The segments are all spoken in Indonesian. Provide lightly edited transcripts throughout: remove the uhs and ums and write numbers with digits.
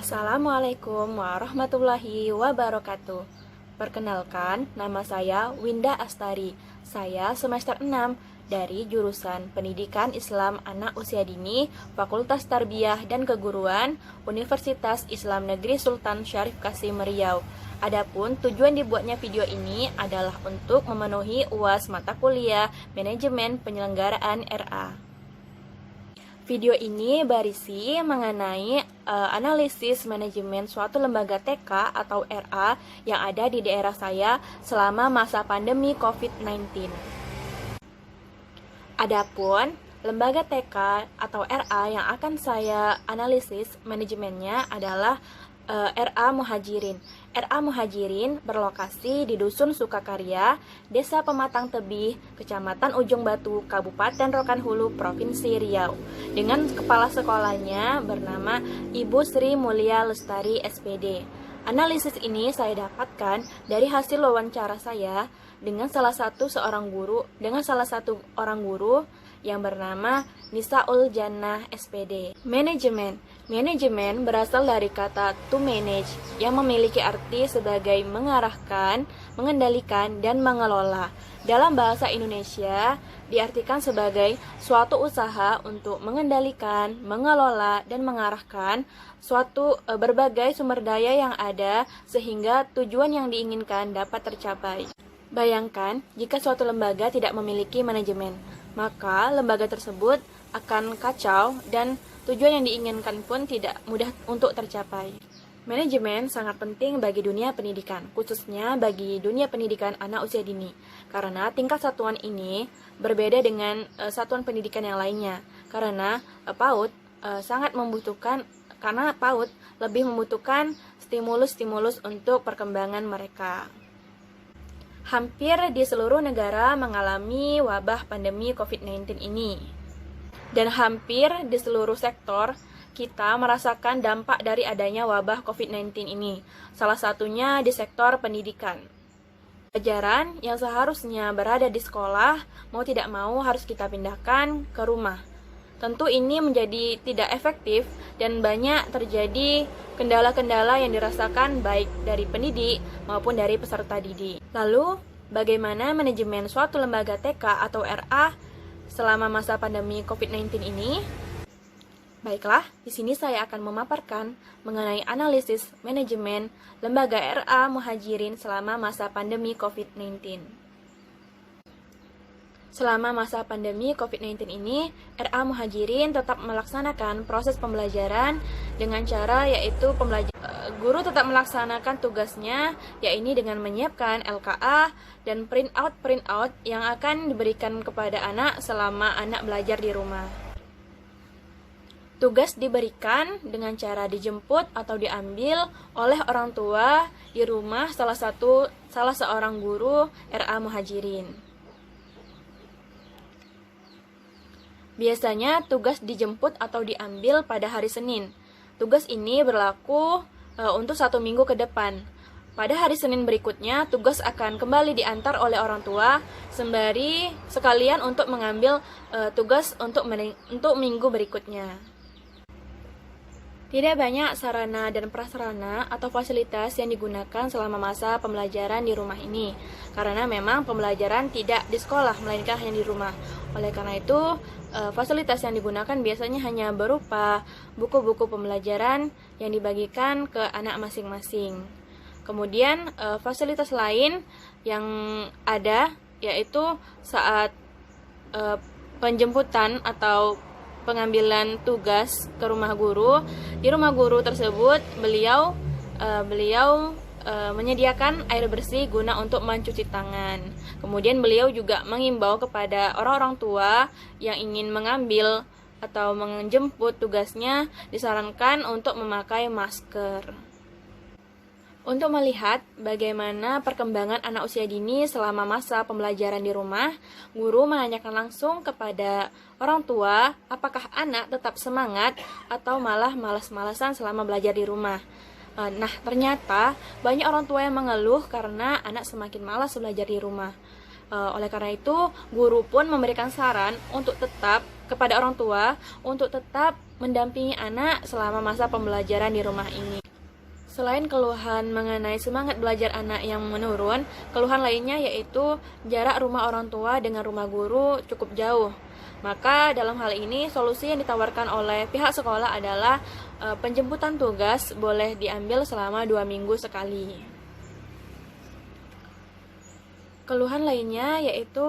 Assalamualaikum warahmatullahi wabarakatuh. Perkenalkan, nama saya Winda Astari. Saya semester 6 dari jurusan Pendidikan Islam Anak Usia Dini, Fakultas Tarbiyah dan Keguruan, Universitas Islam Negeri Sultan Syarif Kasim Riau. Adapun tujuan dibuatnya video ini adalah untuk memenuhi UAS mata kuliah Manajemen Penyelenggaraan RA. Video ini berisi mengenai analisis manajemen suatu lembaga TK atau RA yang ada di daerah saya selama masa pandemi COVID-19. Adapun lembaga TK atau RA yang akan saya analisis manajemennya adalah RA Muhajirin. RA Muhajirin berlokasi di Dusun Sukakarya, Desa Pematang Tebih, Kecamatan Ujung Batu, Kabupaten Rokan Hulu, Provinsi Riau. Dengan kepala sekolahnya bernama Ibu Sri Mulia Lestari SPD. Analisis ini saya dapatkan dari hasil wawancara saya dengan salah satu orang guru yang bernama Nisaul Jannah SPD. Manajemen berasal dari kata to manage yang memiliki arti sebagai mengarahkan, mengendalikan, dan mengelola. Dalam bahasa Indonesia diartikan sebagai suatu usaha untuk mengendalikan, mengelola, dan mengarahkan suatu berbagai sumber daya yang ada sehingga tujuan yang diinginkan dapat tercapai. Bayangkan jika suatu lembaga tidak memiliki manajemen, maka lembaga tersebut akan kacau dan tujuan yang diinginkan pun tidak mudah untuk tercapai. Manajemen sangat penting bagi dunia pendidikan, khususnya bagi dunia pendidikan anak usia dini, karena tingkat satuan ini berbeda dengan satuan pendidikan yang lainnya, karena PAUD lebih membutuhkan stimulus-stimulus untuk perkembangan mereka. Hampir di seluruh negara mengalami wabah pandemi COVID-19 ini. Dan hampir di seluruh sektor kita merasakan dampak dari adanya wabah COVID-19 ini. Salah satunya di sektor pendidikan. Pelajaran yang seharusnya berada di sekolah, mau tidak mau harus kita pindahkan ke rumah. Tentu ini menjadi tidak efektif dan banyak terjadi kendala-kendala yang dirasakan baik dari pendidik maupun dari peserta didik. Lalu, bagaimana manajemen suatu lembaga TK atau RA selama masa pandemi COVID-19 ini? Baiklah, di sini saya akan memaparkan mengenai analisis manajemen lembaga RA Muhajirin selama masa pandemi COVID-19. Selama masa pandemi COVID-19 ini, RA Muhajirin tetap melaksanakan proses pembelajaran dengan cara yaitu guru tetap melaksanakan tugasnya, yaitu dengan menyiapkan LKA dan printout yang akan diberikan kepada anak selama anak belajar di rumah. Tugas diberikan dengan cara dijemput atau diambil oleh orang tua di rumah salah seorang guru RA Muhajirin. Biasanya tugas dijemput atau diambil pada hari Senin. Tugas ini berlaku untuk 1 minggu ke depan. Pada hari Senin berikutnya, tugas akan kembali diantar oleh orang tua sembari sekalian untuk mengambil tugas untuk minggu berikutnya. Tidak banyak sarana dan prasarana atau fasilitas yang digunakan selama masa pembelajaran di rumah ini, karena memang pembelajaran tidak di sekolah, melainkan hanya di rumah. Oleh karena itu, fasilitas yang digunakan biasanya hanya berupa buku-buku pembelajaran yang dibagikan ke anak masing-masing. Kemudian, fasilitas lain yang ada yaitu saat penjemputan atau pengambilan tugas ke rumah guru. Di rumah guru tersebut beliau menyediakan air bersih guna untuk mencuci tangan. Kemudian beliau juga mengimbau kepada orang-orang tua yang ingin mengambil atau menjemput tugasnya disarankan untuk memakai masker. Untuk melihat bagaimana perkembangan anak usia dini selama masa pembelajaran di rumah, guru menanyakan langsung kepada orang tua apakah anak tetap semangat atau malah malas-malasan selama belajar di rumah. Nah, ternyata banyak orang tua yang mengeluh karena anak semakin malas belajar di rumah. Oleh karena itu, guru pun memberikan saran untuk tetap kepada orang tua untuk tetap mendampingi anak selama masa pembelajaran di rumah ini. Selain keluhan mengenai semangat belajar anak yang menurun, keluhan lainnya yaitu jarak rumah orang tua dengan rumah guru cukup jauh. Maka dalam hal ini solusi yang ditawarkan oleh pihak sekolah adalah penjemputan tugas boleh diambil selama 2 minggu sekali. Keluhan lainnya yaitu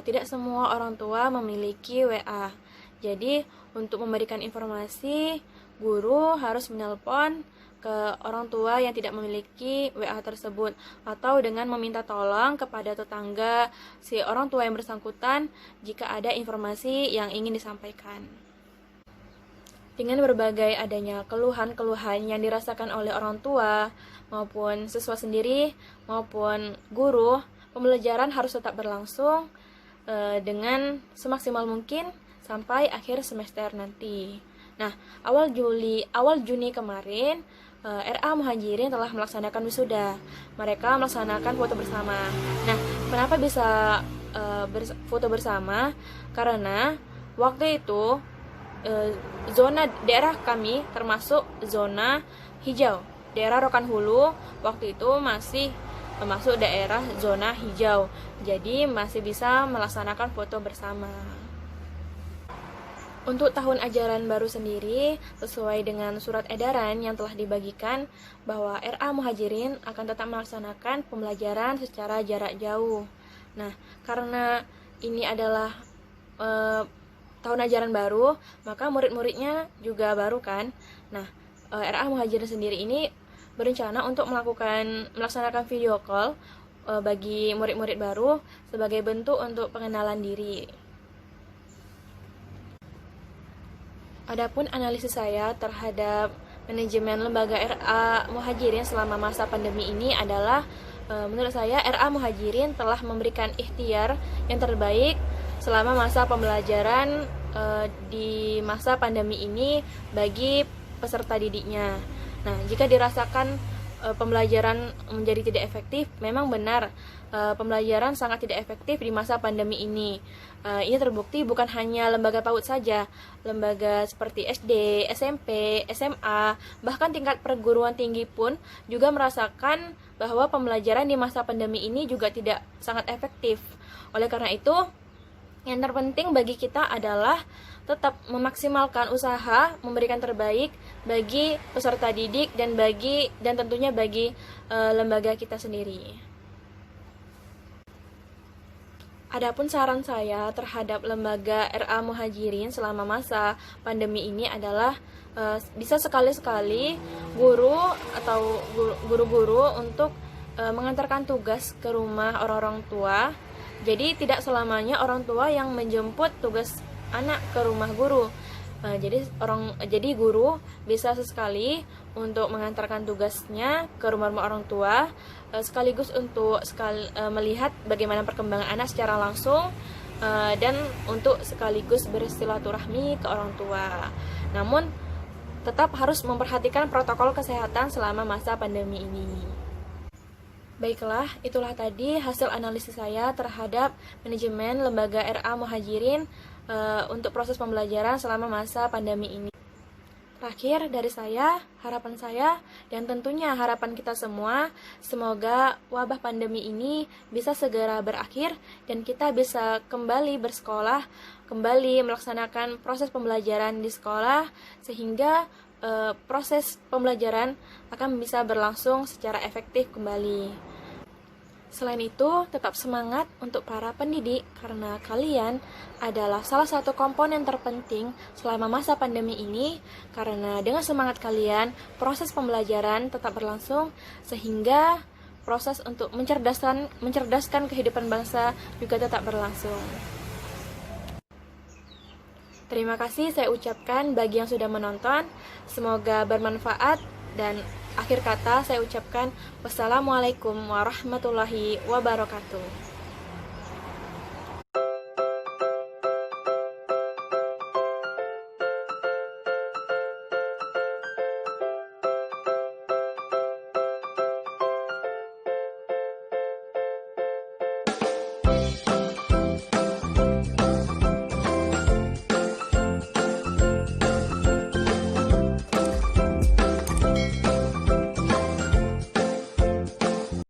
tidak semua orang tua memiliki WA. Jadi untuk memberikan informasi, guru harus menelpon ke orang tua yang tidak memiliki WA tersebut atau dengan meminta tolong kepada tetangga si orang tua yang bersangkutan jika ada informasi yang ingin disampaikan. Dengan berbagai adanya keluhan-keluhan yang dirasakan oleh orang tua maupun siswa sendiri maupun guru, pembelajaran harus tetap berlangsung dengan semaksimal mungkin sampai akhir semester nanti. Nah, awal Juni kemarin RA Muhajirin telah melaksanakan wisuda. Mereka melaksanakan foto bersama. Nah, kenapa bisa foto bersama? Karena waktu itu zona daerah kami termasuk zona hijau. Daerah Rokan Hulu waktu itu masih masuk daerah zona hijau. Jadi masih bisa melaksanakan foto bersama. Untuk tahun ajaran baru sendiri, sesuai dengan surat edaran yang telah dibagikan bahwa RA Muhajirin akan tetap melaksanakan pembelajaran secara jarak jauh. Nah, karena ini adalah tahun ajaran baru, maka murid-muridnya juga baru kan. Nah, RA Muhajirin sendiri ini berencana untuk melaksanakan video call bagi murid-murid baru sebagai bentuk untuk pengenalan diri. Adapun analisis saya terhadap manajemen lembaga RA Muhajirin selama masa pandemi ini adalah menurut saya RA Muhajirin telah memberikan ikhtiar yang terbaik selama masa pembelajaran di masa pandemi ini bagi peserta didiknya. Nah, jika dirasakan pembelajaran menjadi tidak efektif, memang benar pembelajaran sangat tidak efektif di masa pandemi ini. Ini terbukti bukan hanya lembaga PAUD saja, lembaga seperti SD, SMP, SMA, bahkan tingkat perguruan tinggi pun juga merasakan bahwa pembelajaran di masa pandemi ini juga tidak sangat efektif. Oleh karena itu, yang terpenting bagi kita adalah tetap memaksimalkan usaha memberikan terbaik bagi peserta didik dan tentunya bagi lembaga kita sendiri. Adapun saran saya terhadap lembaga RA Muhajirin selama masa pandemi ini adalah bisa sekali-sekali guru atau guru-guru untuk mengantarkan tugas ke rumah orang-orang tua. Jadi tidak selamanya orang tua yang menjemput tugas anak ke rumah guru. Jadi guru bisa sesekali untuk mengantarkan tugasnya ke rumah-rumah orang tua, sekaligus untuk melihat bagaimana perkembangan anak secara langsung, dan untuk sekaligus bersilaturahmi ke orang tua. Namun tetap harus memperhatikan protokol kesehatan selama masa pandemi ini. Baiklah, itulah tadi hasil analisis saya terhadap manajemen lembaga RA Muhajirin untuk proses pembelajaran selama masa pandemi ini. Terakhir dari saya, harapan saya dan tentunya harapan kita semua, semoga wabah pandemi ini bisa segera berakhir dan kita bisa kembali bersekolah, kembali melaksanakan proses pembelajaran di sekolah sehingga proses pembelajaran akan bisa berlangsung secara efektif kembali. Selain itu, tetap semangat untuk para pendidik karena kalian adalah salah satu komponen terpenting selama masa pandemi ini, karena dengan semangat kalian, proses pembelajaran tetap berlangsung sehingga proses untuk mencerdaskan kehidupan bangsa juga tetap berlangsung. Terima kasih saya ucapkan bagi yang sudah menonton, semoga bermanfaat dan akhir kata saya ucapkan wassalamualaikum warahmatullahi wabarakatuh.